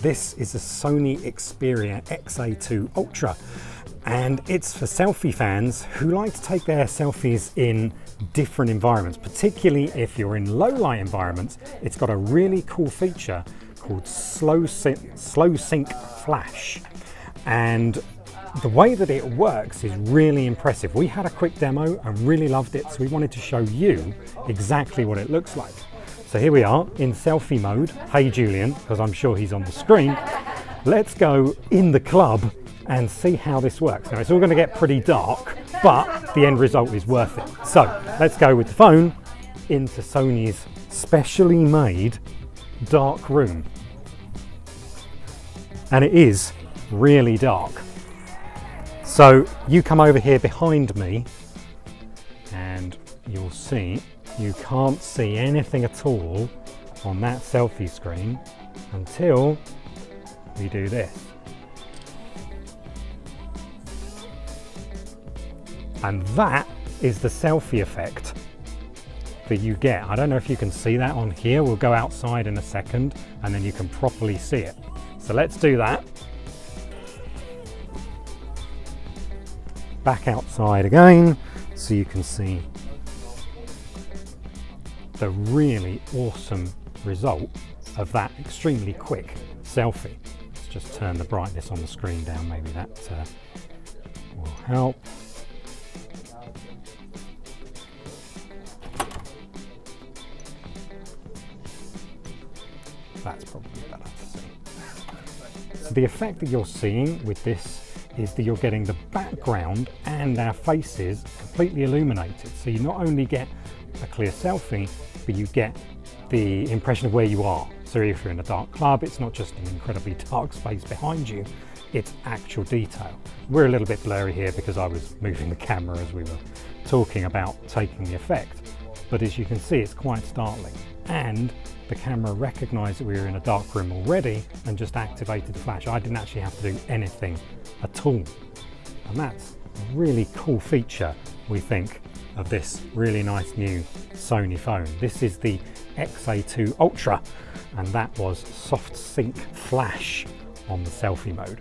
This is a Sony Xperia XA2 Ultra, and it's for selfie fans who like to take their selfies in different environments, particularly if you're in low light environments. It's got a really cool feature called slow sync flash, and the way that it works is really impressive. We had a quick demo and really loved it, so we wanted to show you exactly what it looks like. So here we are in selfie mode. Hey Julian, because I'm sure he's on the screen. Let's go in the club and see how this works. Now it's all going to get pretty dark, but the end result is worth it. So let's go with the phone into Sony's specially made dark room. And it is really dark. So you come over here behind me and you'll see you can't see anything at all on that selfie screen until we do this. And that is the selfie effect that you get. I don't know if you can see that on here. We'll go outside in a second and then you can properly see it. So let's do that. Back outside again so you can see the really awesome result of that extremely quick selfie. Let's just turn the brightness on the screen down, maybe that will help. That's probably better to see. So the effect that you're seeing with this is that you're getting the background and our faces completely illuminated. So you not only get a clear selfie, but you get the impression of where you are. So if you're in a dark club, it's not just an incredibly dark space behind you, it's actual detail. We're a little bit blurry here because I was moving the camera as we were talking about taking the effect. But as you can see, it's quite startling. And the camera recognized that we were in a dark room already and just activated the flash. I didn't actually have to do anything at all. And that's a really cool feature, we think, of this really nice new Sony phone. This is the XA2 Ultra, and that was soft sync flash on the selfie mode.